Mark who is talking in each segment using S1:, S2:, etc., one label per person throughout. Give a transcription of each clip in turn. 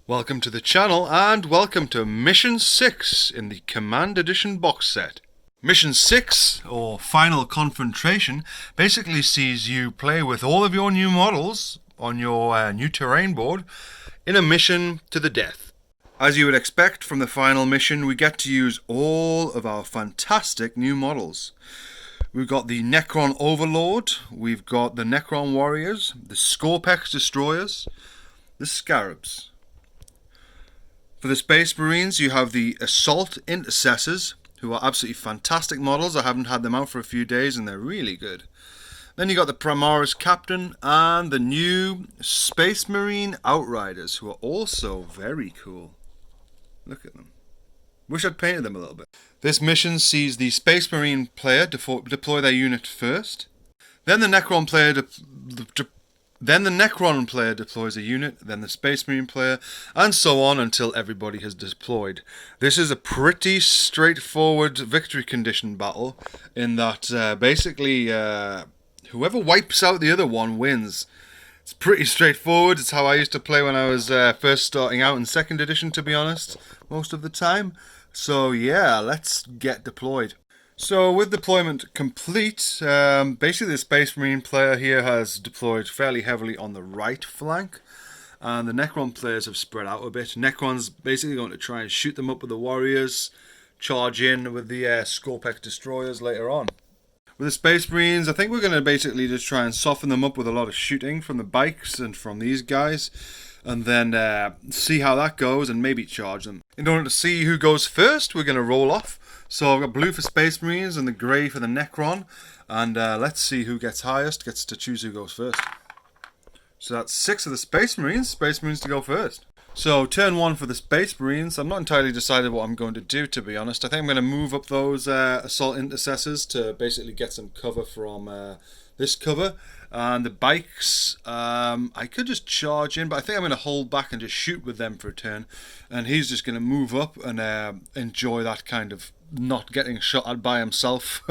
S1: Welcome to the channel and welcome to Mission 6 in the Command Edition box set. Mission 6, or Final Confrontation, basically sees you play with all of your new models on your new terrain board in a mission to the death. As you would expect from the final mission, we get to use all of our fantastic new models. We've got the Necron Overlord, we've got the Necron Warriors, the Skorpekh Destroyers, the Scarabs. For the Space Marines, you have the Assault Intercessors, who are absolutely fantastic models. I haven't had them out for a few days and they're really good. Then you got the Primaris Captain and the new Space Marine Outriders, who are also very cool. Look at them. Wish I'd painted them a little bit. This mission sees the Space Marine player deploy their unit first. Then the Necron player deploys a unit, then the Space Marine player, and so on until everybody has deployed. This is a pretty straightforward victory condition battle, in that basically whoever wipes out the other one wins. It's pretty straightforward. It's how I used to play when I was first starting out in 2nd edition, to be honest, most of the time. So yeah, let's get deployed. So with deployment complete, basically the Space Marine player here has deployed fairly heavily on the right flank, and the Necron players have spread out a bit. Necron's basically going to try and shoot them up with the Warriors, charge in with the skorpekh Destroyers later on. With the Space Marines, I think we're going to basically just try and soften them up with a lot of shooting from the bikes and from these guys, and then see how that goes and maybe charge them. In order to see who goes first, we're going to roll off. So I've got blue for Space Marines and the grey for the Necron, and let's see who gets highest, gets to choose who goes first. So that's 6 of the Space Marines to go first. So turn 1 for the Space Marines. I'm not entirely decided what I'm going to do, to be honest. I think I'm going to move up those Assault Intercessors to basically get some cover from this cover. And the bikes, I could just charge in, but I think I'm going to hold back and just shoot with them for a turn. And he's just going to move up and enjoy that kind of not getting shot at by himself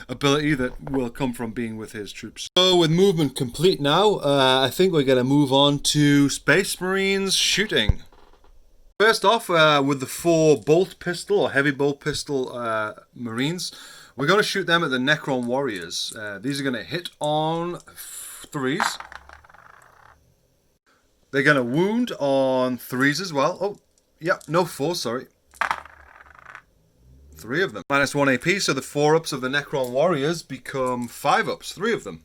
S1: ability that will come from being with his troops. So with movement complete now, I think we're going to move on to Space Marines shooting. First off, with the 4 bolt pistol or heavy bolt pistol Marines, we're going to shoot them at the Necron Warriors. These are going to hit on 3s. They're going to wound on 3s as well. Oh, yeah, no 4s, sorry. 3 of them. -1 AP, so the 4-ups of the Necron Warriors become 5-ups, 3 of them.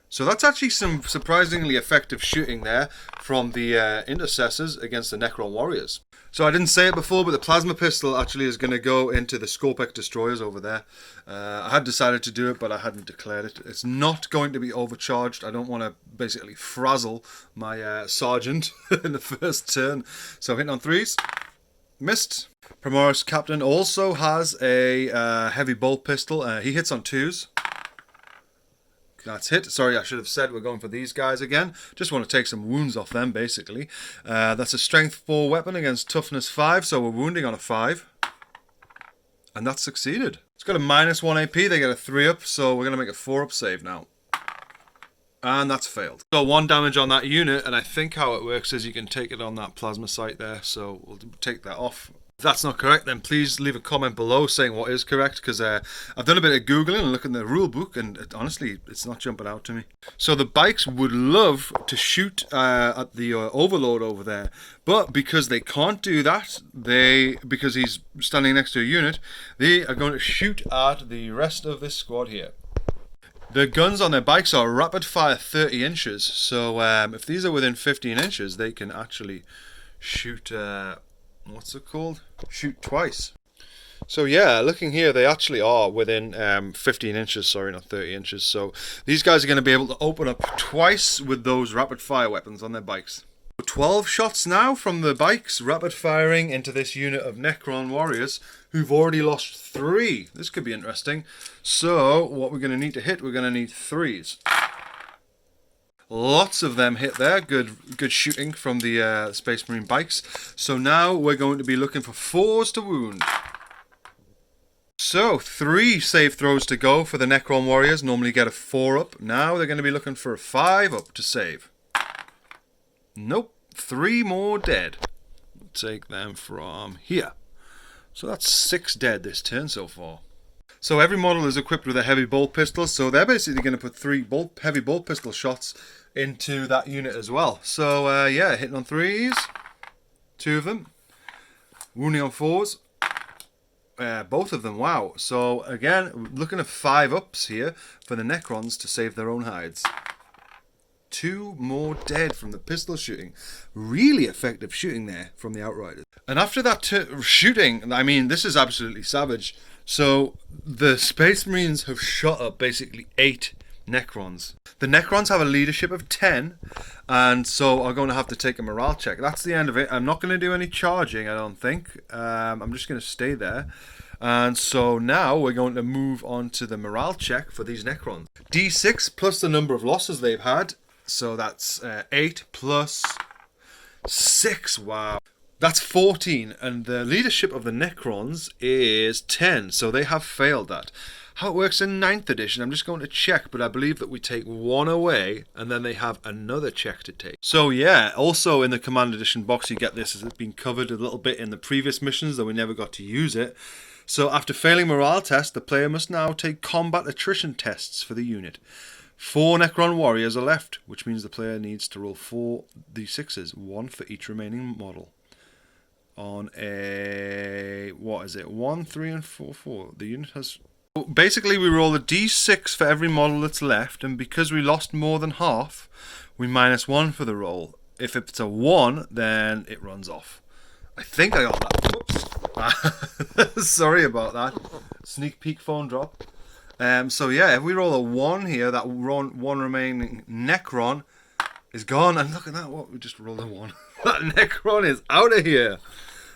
S1: So that's actually some surprisingly effective shooting there from the Intercessors against the Necron Warriors. So I didn't say it before, but the plasma pistol actually is going to go into the skorpekh Destroyers over there. I had decided to do it, but I hadn't declared it. It's not going to be overcharged. I don't want to basically frazzle my sergeant in the first turn. So hitting on 3s. Missed. Primaris Captain also has a heavy bolt pistol. He hits on 2s. That's hit. Sorry, I should have said we're going for these guys again. Just want to take some wounds off them, basically. That's a strength 4 weapon against toughness 5, so we're wounding on a 5. And that's succeeded. It's got a -1 AP. They get a 3-up, so we're going to make a 4-up save now. And that's failed. So 1 damage on that unit, and I think how it works is you can take it on that plasma site there, so we'll take that off. If that's not correct, then please leave a comment below saying what is correct, because I've done a bit of Googling and looking at the rule book, and honestly, it's not jumping out to me. So the bikes would love to shoot at the Overlord over there, but because they can't do that, because he's standing next to a unit, they are going to shoot at the rest of this squad here. The guns on their bikes are rapid fire 30 inches, so if these are within 15 inches, they can actually shoot, what's it called? Shoot twice. So yeah, looking here, they actually are within 15 inches, sorry, not 30 inches. So these guys are going to be able to open up twice with those rapid fire weapons on their bikes. 12 shots now from the bikes, rapid firing into this unit of Necron Warriors, who've already lost 3. This could be interesting. So what we're going to need to hit, we're going to need 3s. Lots of them hit there. Good shooting from the Space Marine bikes. So now we're going to be looking for 4s to wound. So 3 save throws to go for the Necron Warriors. Normally get a 4-up. Now they're going to be looking for a 5-up to save. Nope. 3 more dead. Take them from here. So that's 6 dead this turn so far. So every model is equipped with a heavy bolt pistol, so they're basically going to put 3 heavy bolt pistol shots into that unit as well. So yeah, hitting on 3s, 2 of them, wounding on 4s, both of them, wow. So again, looking at 5 ups here for the Necrons to save their own hides. 2 more dead from the pistol shooting. Really effective shooting there from the Outriders. And after that shooting, I mean, this is absolutely savage. So the Space Marines have shot up basically 8 Necrons. The Necrons have a leadership of 10, and so I'm going to have to take a morale check. That's the end of it. I'm not going to do any charging, I don't think. I'm just going to stay there. And so now we're going to move on to the morale check for these Necrons. D6 plus the number of losses they've had. So that's 8 plus 6. Wow. That's 14, and the leadership of the Necrons is 10, so they have failed that. How it works in 9th edition, I'm just going to check, but I believe that we take 1 away, and then they have another check to take. So yeah, also in the Command Edition box you get this, as it's been covered a little bit in the previous missions, though we never got to use it. So after failing morale tests, the player must now take combat attrition tests for the unit. 4 Necron warriors are left, which means the player needs to roll 4 d6s, 1 for each remaining model. On a, what is it, 1, 3 and 4, 4. The unit has... Basically we roll a d6 for every model that's left, and because we lost more than half, we minus 1 for the roll. If it's a 1, then it runs off. I think I got that. Oops. Sorry about that. Sneak peek phone drop. So yeah, if we roll a 1 here, that one remaining Necron is gone. And look at that, what, we just rolled a 1. That Necron is out of here.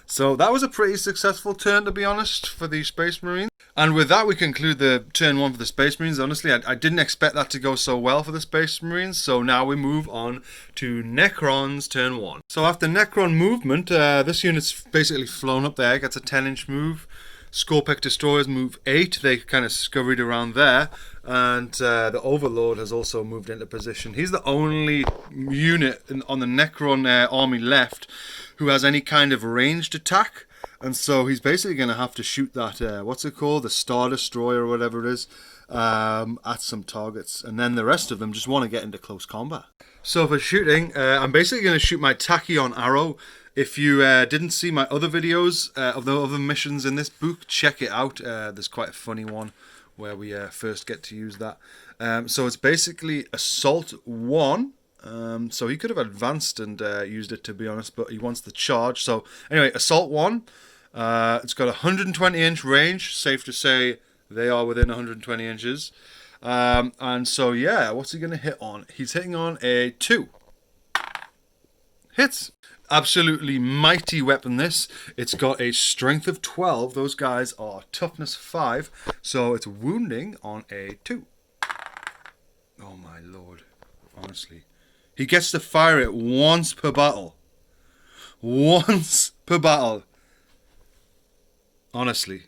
S1: So that was a pretty successful turn, to be honest, for the Space Marines. And with that, we conclude the turn 1 for the Space Marines. Honestly, I didn't expect that to go so well for the Space Marines. So now we move on to Necrons turn 1. So after Necron movement, this unit's basically flown up there, gets a 10-inch move. Skorpekh destroyers move 8. They kind of scurried around there. And the Overlord has also moved into position. He's the only unit on the Necron army left who has any kind of ranged attack. And so he's basically going to have to shoot that, what's it called? The Star Destroyer or whatever it is, at some targets. And then the rest of them just want to get into close combat. So for shooting, I'm basically going to shoot my Tachyon Arrow. If you didn't see my other videos of the other missions in this book, check it out. There's quite a funny one where we first get to use that. So it's basically Assault 1. So he could have advanced and used it, to be honest, but he wants the charge. So anyway, Assault 1. It's got a 120-inch range. Safe to say they are within 120 inches. And so yeah, what's he going to hit on? He's hitting on a 2. Hits. Absolutely mighty weapon this. It's got a strength of 12. Those guys are toughness 5. So it's wounding on a 2. Oh my lord. Honestly. He gets to fire it once per battle. Once per battle. Honestly.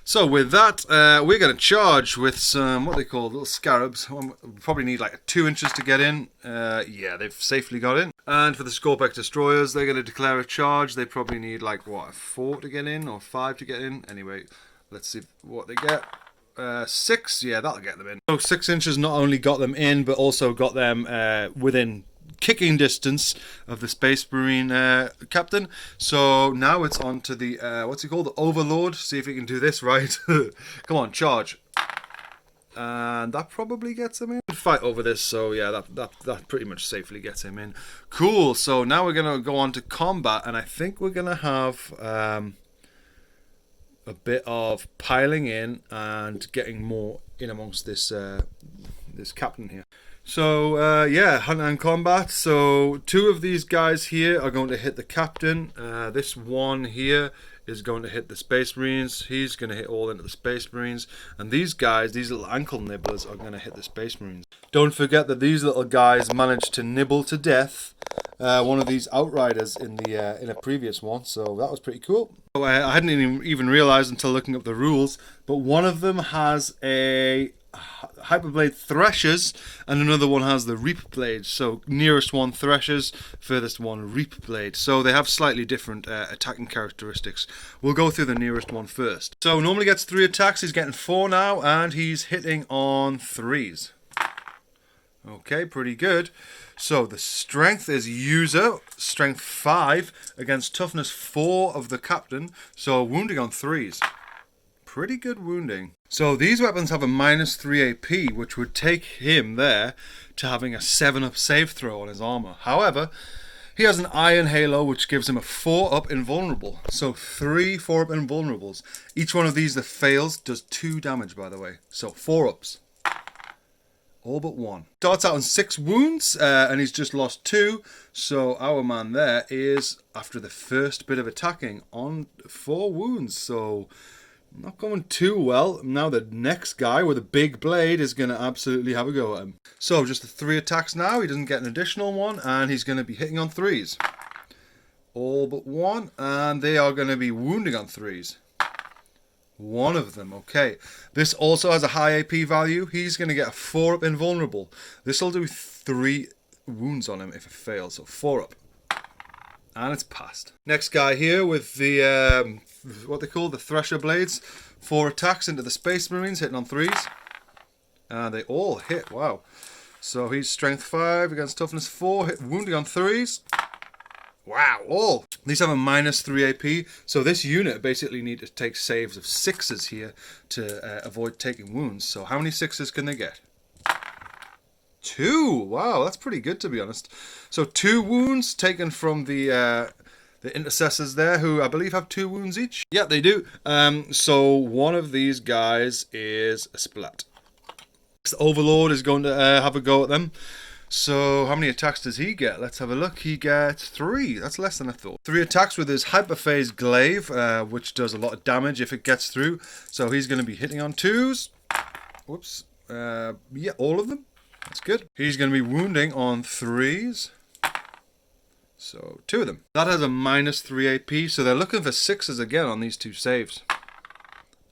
S1: So with that, we're going to charge with some, what they call little scarabs. We probably need like 2 inches to get in. Yeah, they've safely got in. And for the Skorpekh destroyers, they're going to declare a charge. They probably need like, what, 4 to get in or 5 to get in. Anyway, let's see what they get. 6, yeah, that'll get them in. So 6 inches not only got them in, but also got them within kicking distance of the Space Marine captain. So now it's on to the, what's he called? The Overlord. See if he can do this right. Come on, charge. And that probably gets him in. Fight over this, so yeah, that pretty much safely gets him in. Cool, so now we're going to go on to combat, and I think we're going to have a bit of piling in and getting more in amongst this this captain here. So yeah, hand-to-hand combat. So 2 of these guys here are going to hit the captain. This one here is going to hit the Space Marines. He's going to hit all into the Space Marines. And these guys, these little ankle nibblers, are going to hit the Space Marines. Don't forget that these little guys managed to nibble to death one of these outriders in a previous one. So that was pretty cool. I hadn't even realized until looking up the rules, but one of them has a Hyperblade Threshers, and another one has the Reap Blade. So nearest one Threshers, furthest one Reap Blade. So they have slightly different attacking characteristics. We'll go through the nearest one first. So normally gets 3 attacks, he's getting 4 now, and he's hitting on 3s. Okay, pretty good. So the strength is user, strength 5 against toughness 4 of the captain. So wounding on 3s. Pretty good wounding. So these weapons have a -3 AP, which would take him there to having a 7-up save throw on his armor. However, he has an Iron Halo, which gives him a 4-up invulnerable. So 3 4-up invulnerables. Each one of these that fails does 2 damage, by the way. So 4-ups. All but 1. Starts out on 6 wounds, and he's just lost 2. So our man there is, after the first bit of attacking, on 4 wounds. So not going too well. Now the next guy with a big blade is going to absolutely have a go at him. So just the 3 attacks now. He doesn't get an additional one, and he's going to be hitting on 3s. All but 1, and they are going to be wounding on 3s. One of them, okay. This also has a high AP value. He's going to get a 4-up invulnerable. This will do 3 wounds on him if it fails, so 4-up. And it's passed. Next guy here with the, what they call the Thresher Blades. 4 attacks into the Space Marines, hitting on 3s. And they all hit, wow. So he's strength 5 against toughness 4, hit wounding on 3s. Wow, all. These have a -3 AP. So this unit basically need to take saves of 6s here to avoid taking wounds. So how many 6s can they get? 2. Wow, that's pretty good, to be honest. So 2 wounds taken from the intercessors there, who I believe have 2 wounds each. Yeah, they do. So one of these guys is a splat. The Overlord is going to have a go at them. So how many attacks does he get? Let's have a look. He gets 3. That's less than I thought. 3 attacks with his Hyperphase Glaive, which does a lot of damage if it gets through. So he's going to be hitting on 2s. Whoops. Yeah, all of them. That's good. He's going to be wounding on 3s. So 2 of them. That has a -3 AP. So they're looking for 6s again on these 2 saves.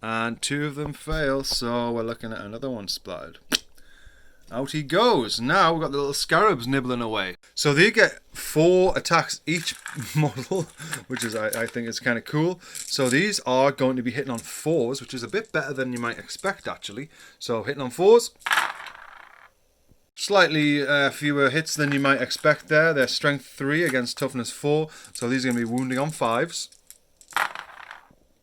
S1: And 2 of them fail. So we're looking at another one splattered. Out he goes. Now we've got the little scarabs nibbling away. So they get 4 attacks each model, which is I think is kind of cool. So these are going to be hitting on 4s, which is a bit better than you might expect actually. So hitting on 4s. Slightly fewer hits than you might expect there. They're strength 3 against toughness 4. So these are going to be wounding on 5s.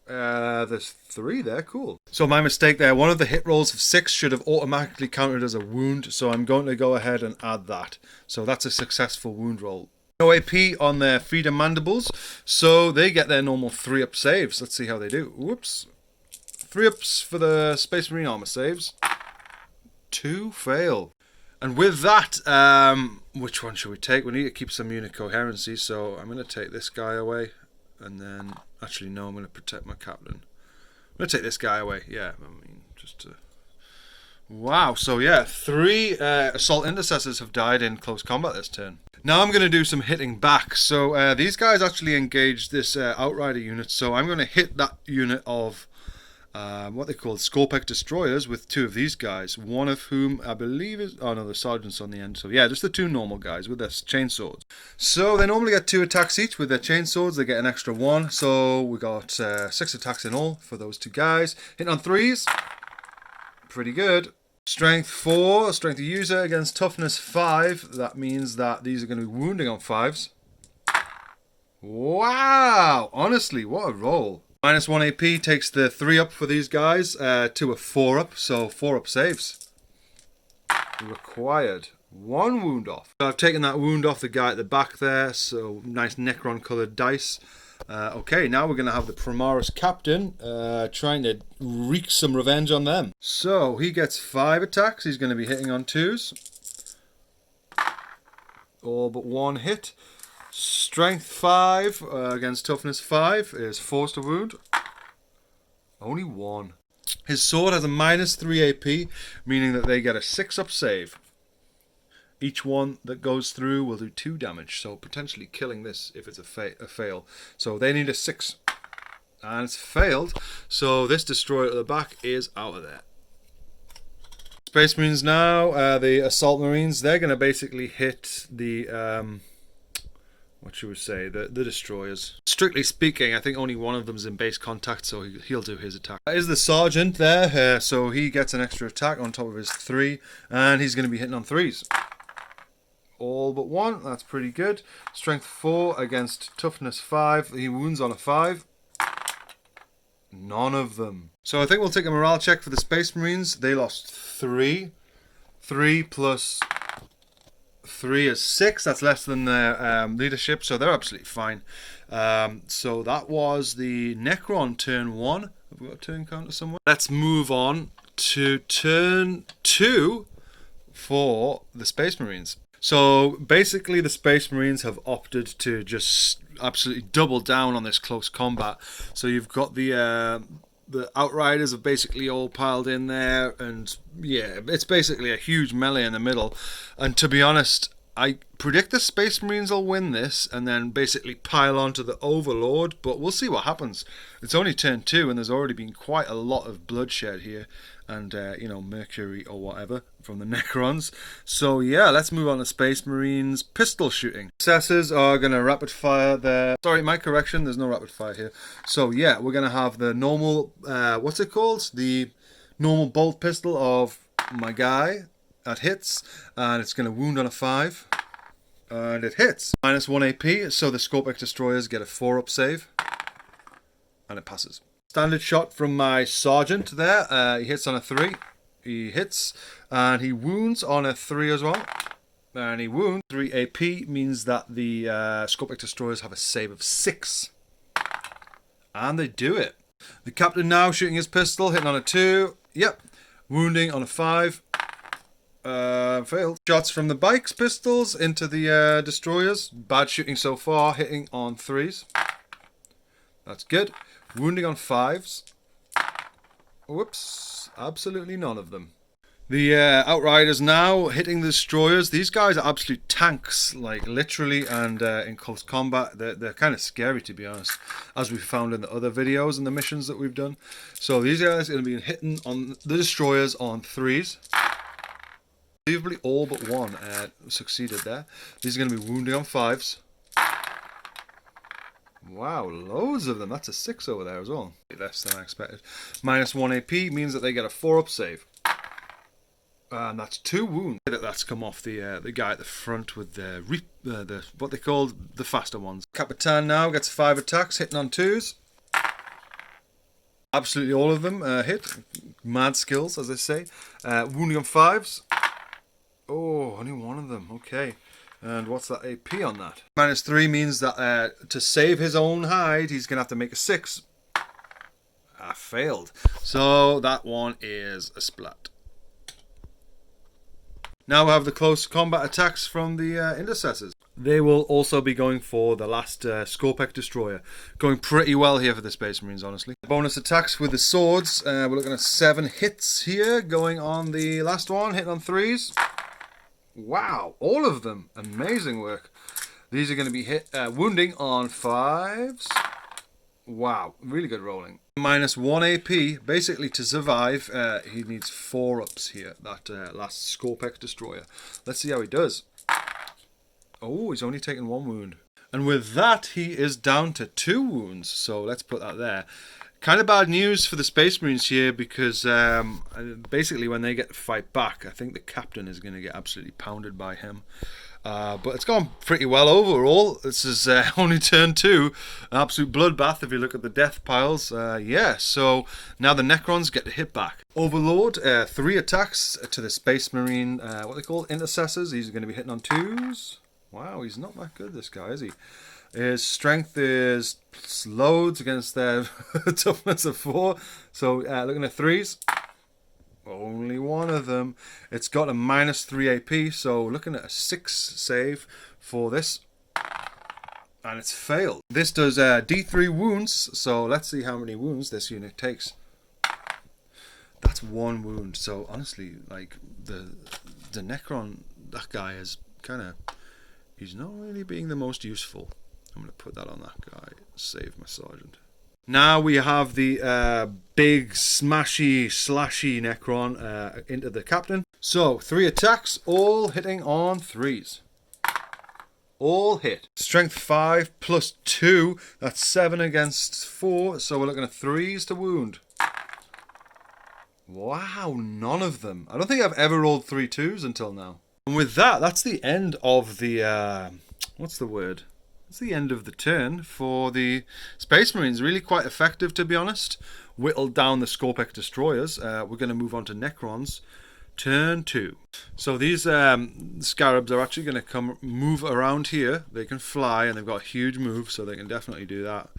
S1: There's 3 there, cool. So my mistake there, one of the hit rolls of 6 should have automatically counted as a wound, so I'm going to go ahead and add that. So that's a successful wound roll. No AP on their feeder mandibles, so they get their normal 3-up saves. Let's see how they do. Whoops. 3-ups for the Space Marine armor saves. 2 fail. And with that, which one should we take? We need to keep some unit coherency, so I'm going to take this guy away. And then, actually no, I'm going to protect my captain. I'm going to take this guy away. Yeah, I mean, just to... Wow, so yeah, 3 assault intercessors have died in close combat this turn. Now I'm going to do some hitting back. So these guys actually engage this outrider unit. So I'm going to hit that unit of what they call skorpekh destroyers with 2 of these guys. One of whom I believe is... Oh no, the sergeant's on the end. So yeah, just the 2 normal guys with their chainswords. So they normally get 2 attacks each with their chainswords. They get an extra 1. So we got 6 attacks in all for those 2 guys. Hitting on 3s. Pretty good. Strength 4, strength of user against toughness 5. That means that these are going to be wounding on 5s. Wow! Honestly, what a roll. -1 AP takes the 3-up for these guys to a 4-up, so 4-up saves. Required. 1 wound off. So I've taken that wound off the guy at the back there, so nice Necron coloured dice. Okay, now we're going to have the Primaris captain trying to wreak some revenge on them. So he gets 5 attacks. He's going to be hitting on 2s. All but 1 hit. Strength 5 against toughness 5 is forced to wound. Only 1. His sword has a -3 AP, meaning that they get a 6-up save. Each one that goes through will do 2 damage, so potentially killing this if it's a fail. So they need a 6. And it's failed, so this destroyer at the back is out of there. Space Marines now, the Assault Marines, they're going to basically hit the, what should we say, the destroyers. Strictly speaking, I think only one of them's in base contact, so he'll do his attack. That is the Sergeant there, so he gets an extra attack on top of his 3, and he's going to be hitting on 3s. All but 1, that's pretty good. Strength 4 against toughness 5, he wounds on a 5. None of them. So I think we'll take a morale check for the Space Marines. They lost 3. 3 plus 3 is 6. That's less than their leadership, so they're absolutely fine. So that was the Necron turn 1. Have we got a turn counter somewhere? Let's move on to turn 2 for the Space Marines. So basically the Space Marines have opted to just absolutely double down on this close combat. So you've got the outriders have basically all piled in there, and yeah, it's basically a huge melee in the middle. And to be honest, I predict the Space Marines will win this and then basically pile onto the Overlord, but we'll see what happens. It's only turn 2 and there's already been quite a lot of bloodshed here, and you know, mercury or whatever from the Necrons. So yeah, let's move on to Space Marines pistol shooting. Intercessors are going to rapid fire their... Sorry, my correction, there's no rapid fire here. So yeah, we're going to have the normal, what's it called? The normal bolt pistol of my guy. That hits, and it's going to wound on a 5, and it hits. -1 AP, so the skorpekh destroyers get a 4-up save, and it passes. Standard shot from my Sergeant there, he hits on a 3, he hits, and he wounds on a 3 as well, and he wounds. 3 AP means that the skorpekh destroyers have a save of 6, and they do it. The Captain now shooting his pistol, hitting on a 2, yep, wounding on a 5, failed. Shots from the bikes pistols into the destroyers. Bad shooting so far, hitting on 3s. That's good. Wounding on 5s. Whoops, absolutely none of them. The outriders now hitting the destroyers. These guys are absolute tanks, like literally, and in close combat they're kind of scary, to be honest, as we've found in the other videos and the missions that we've done. So these guys are going to be hitting on the destroyers on 3s. Unbelievably, all but 1 succeeded there. These are going to be wounding on 5s. Wow, loads of them. That's a 6 over there as well. Less than I expected. -1 AP means that they get a 4-up save. And that's 2 wounds. That's come off the guy at the front with the what they call the faster ones. Capitan now gets 5 attacks, hitting on 2s. Absolutely all of them hit. Mad skills, as they say. Wounding on 5s. Oh, only 1 of them. Okay. And what's that AP on that? -3 means that to save his own hide, he's going to have to make a 6. I failed. So that one is a splat. Now we have the close combat attacks from the intercessors. They will also be going for the last skorpekh destroyer. Going pretty well here for the Space Marines, honestly. Bonus attacks with the swords. We're looking at 7 hits here. Going on the last one, hitting on 3s. Wow, all of them. Amazing work. These are going to be hit wounding on 5s. Wow, really good rolling. -1 AP. Basically, to survive, he needs 4-ups here. That last skorpekh destroyer. Let's see how he does. Oh, he's only taken 1 wound. And with that, he is down to 2 wounds. So let's put that there. Kind of bad news for the Space Marines here, because basically when they get to fight back, I think the Captain is going to get absolutely pounded by him. But it's gone pretty well overall. This is only turn 2. An absolute bloodbath if you look at the death piles. Yeah, so now the Necrons get to hit back. Overlord, 3 attacks to the Space Marine, what they call intercessors. He's going to be hitting on 2s. Wow, he's not that good, this guy, is he? His strength is loads against their toughness of 4. So looking at 3s. Only 1 of them. It's got a -3 AP, so looking at a 6 save for this. And it's failed. This does D3 wounds, so let's see how many wounds this unit takes. That's 1 wound. So honestly, like the Necron, that guy is kind of, he's not really being the most useful. I'm going to put that on that guy. Save my Sergeant. Now we have the big smashy slashy Necron into the captain. So 3 attacks, all hitting on 3s. All hit. Strength 5 plus 2. That's 7 against 4. So we're looking at 3s to wound. Wow, none of them. I don't think I've ever rolled 3 2s until now. And with that, that's the end of the... what's the word? It's the end of the turn for the Space Marines. Really quite effective, to be honest. Whittled down the skorpekh destroyers. We're going to move on to Necrons. Turn 2. So these scarabs are actually going to move around here. They can fly and they've got a huge move, so they can definitely do that.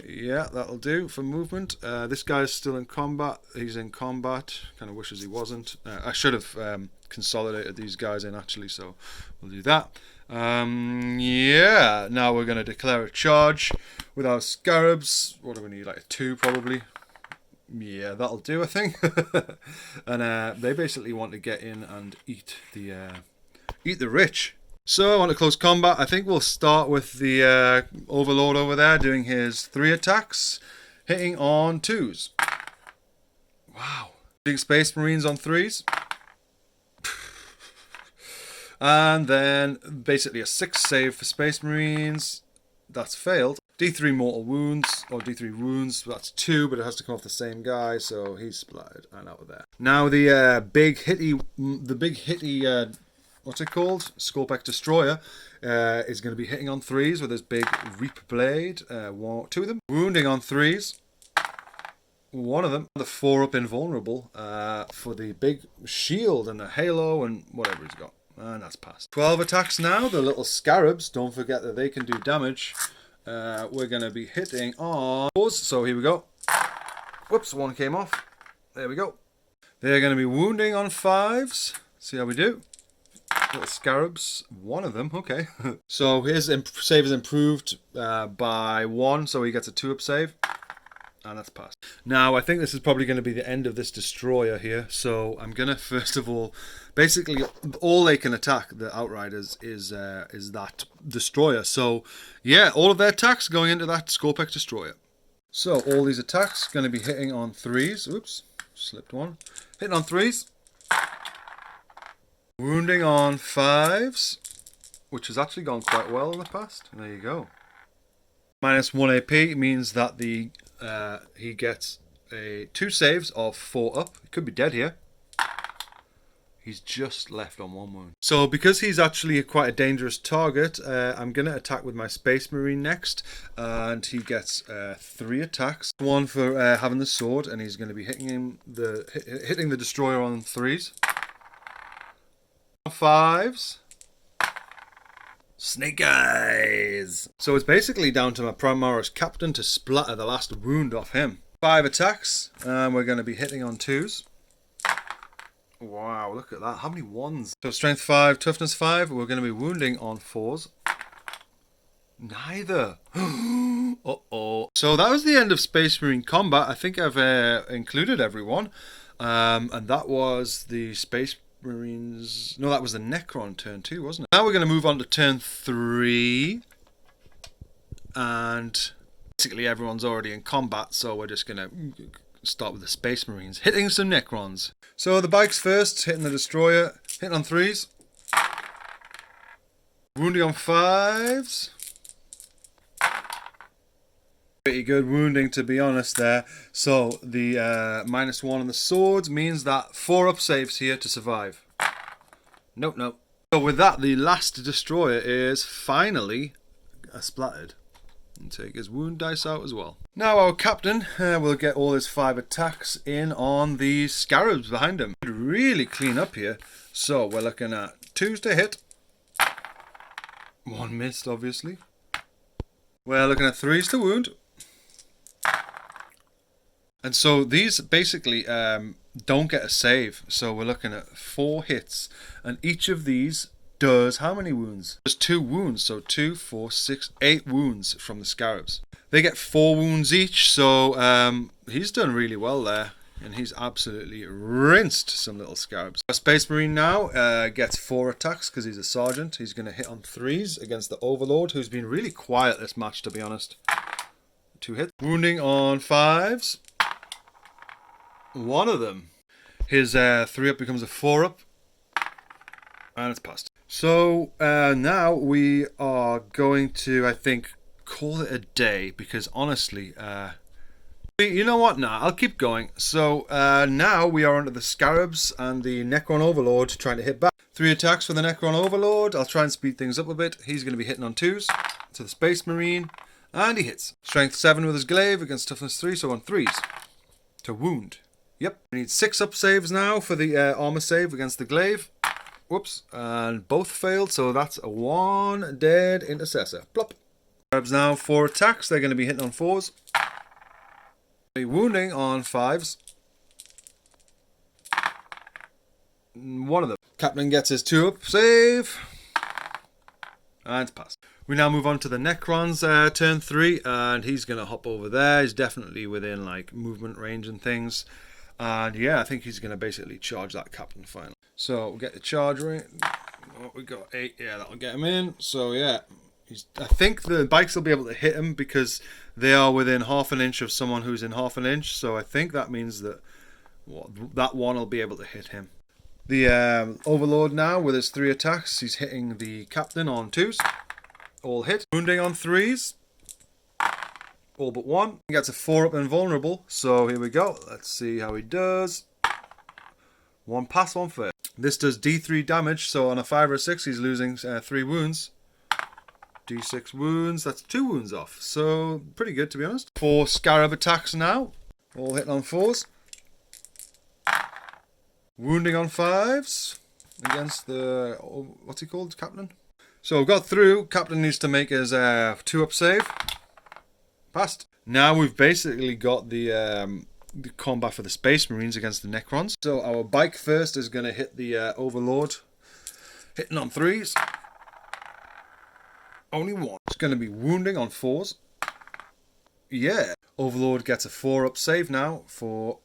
S1: Yeah, that'll do for movement. This guy's still in combat. He's in combat. Kind of wishes he wasn't. I should have consolidated these guys in actually, so we'll do that. Yeah, now we're going to declare a charge with our scarabs. What do we need? Like a 2 probably. Yeah, that'll do, I think. And they basically want to get in and eat the rich. So on to close combat. I think we'll start with the Overlord over there doing his 3 attacks, hitting on 2s. Wow. Big Space Marines on 3s. And then basically a 6 save for Space Marines. That's failed. D3 mortal wounds, or D3 wounds, that's 2, but it has to come off the same guy, so he's splattered and out of there. Now the big hitty, what's it called? Skorpekh Destroyer is going to be hitting on 3s with his big Reap Blade. 2 of them. Wounding on 3s. 1 of them. The 4-up invulnerable for the big shield and the halo and whatever he's got. And that's passed. 12 attacks now. The little scarabs, don't forget that they can do damage. We're going to be hitting on 4s. So here we go. Whoops, 1 came off. There we go. They're going to be wounding on 5s. See how we do. Little scarabs. 1 of them. Okay. So his save is improved by 1. So he gets a 2-up save. And that's passed. Now, I think this is probably going to be the end of this destroyer here. So I'm going to, first of all, basically, all they can attack, the outriders, is that destroyer. So, yeah, all of their attacks going into that skorpekh destroyer. So, all these attacks going to be hitting on 3s. Oops, slipped 1. Hitting on 3s. Wounding on 5s, which has actually gone quite well in the past. There you go. -1 AP means that he gets 2 saves of 4 up. He could be dead here. He's just left on 1 wound. So because he's actually quite a dangerous target, I'm going to attack with my Space Marine next. And he gets 3 attacks. 1 for having the sword, and he's going to be hitting the destroyer on 3s. 5s. Snake eyes! So it's basically down to my primaris captain to splatter the last wound off him. 5 attacks, and we're going to be hitting on 2s. Wow, look at that. How many 1s? So strength 5, toughness 5. We're going to be wounding on 4s. Neither. Uh-oh. So that was the end of Space Marine combat. I think I've included everyone. And that was the Space Marines. No, that was the Necron turn 2, wasn't it? Now we're going to move on to turn 3. And basically everyone's already in combat, so we're just going to start with the Space Marines hitting some Necrons. So the bikes first, hitting the destroyer, hitting on 3s. Wounding on 5s. Pretty good wounding, to be honest there. So the -1 on the swords means that 4-up saves here to survive. Nope, nope. So with that, the last destroyer is finally splattered. And take his wound dice out as well. Now our captain will get all his 5 attacks in on the scarabs behind him. Really clean up here. So we're looking at 2s to hit. 1 missed, obviously. We're looking at 3s to wound. And so these basically don't get a save. So we're looking at 4 hits. And each of these does how many wounds? There's 2 wounds. So 2, 4, 6, 8 wounds from the scarabs. They get 4 wounds each. So he's done really well there. And he's absolutely rinsed some little scarabs. Our Space Marine now gets 4 attacks because he's a sergeant. He's going to hit on 3s against the Overlord, who's been really quiet this match, to be honest. 2 hits. Wounding on 5s. One of them. His 3 up becomes a 4 up. And it's passed. So now we are going to, I think, call it a day. Because honestly, you know what? Nah, I'll keep going. So now we are under the scarabs and the Necron Overlord trying to hit back. 3 attacks for the Necron Overlord. I'll try and speed things up a bit. He's going to be hitting on 2s to the Space Marine. And he hits. Strength 7 with his glaive against toughness 3, so on 3s. To wound. Yep. We need 6 up saves now for the armor save against the glaive. Whoops. And both failed, so that's a 1 dead intercessor. Plop. Scarabs now 4 attacks. They're going to be hitting on 4s. Wounding on 5s. One of them. Captain gets his 2 up save. And it's passed. We now move on to the Necrons turn 3. And he's going to hop over there. He's definitely within like movement range and things. And yeah, I think he's going to basically charge that captain finally. So we'll get the charge rate. Oh, we got 8. Yeah, that'll get him in. So yeah. I think the bikes will be able to hit him because they are within half an inch of someone who's in half an inch. So I think that means that that one will be able to hit him. The Overlord now with his 3 attacks. He's hitting the captain on 2s. All hit. Wounding on 3s. All but 1. He gets a 4 up invulnerable. So here we go. Let's see how he does. 1 pass, 1 fail. This does D3 damage. So on a 5 or 6 he's losing 3 wounds. D6 wounds, that's 2 wounds off. So, pretty good to be honest. 4 scarab attacks now. All hitting on 4s. Wounding on 5s. Against the, what's he called, Captain? So, we've got through. Captain needs to make his 2 up save. Passed. Now we've basically got the combat for the Space Marines against the Necrons. So, our bike first is going to hit the Overlord. Hitting on 3s. Only 1. It's going to be wounding on 4s. Yeah. Overlord gets a 4 up save now for...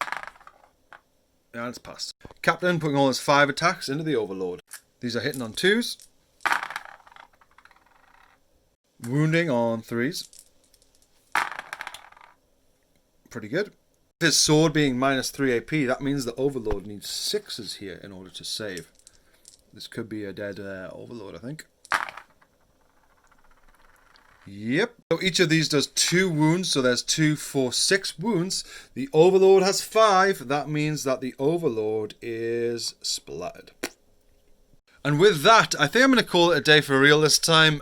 S1: And it's passed. Captain putting all his 5 attacks into the Overlord. These are hitting on 2s. Wounding on 3s. Pretty good. His sword being -3 AP, that means the Overlord needs 6s here in order to save. This could be a dead Overlord, I think. Yep. So each of these does 2 wounds. So there's 2, 4, 6 wounds. The Overlord has 5. That means that the Overlord is splattered. And with that, I think I'm going to call it a day for real this time.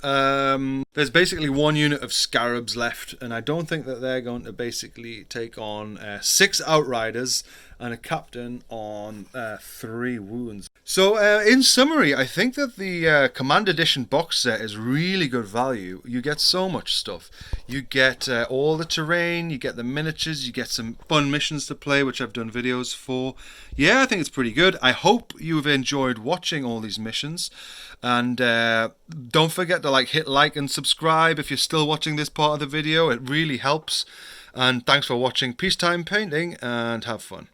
S1: There's basically 1 unit of scarabs left. And I don't think that they're going to basically take on 6 outriders and a captain on 3 wounds. So in summary, I think that the Command Edition box set is really good value. You get so much stuff. You get all the terrain, you get the miniatures, you get some fun missions to play, which I've done videos for. Yeah, I think it's pretty good. I hope you've enjoyed watching all these missions. And don't forget to hit like and subscribe if you're still watching this part of the video. It really helps. And thanks for watching Peacetime Painting, and have fun.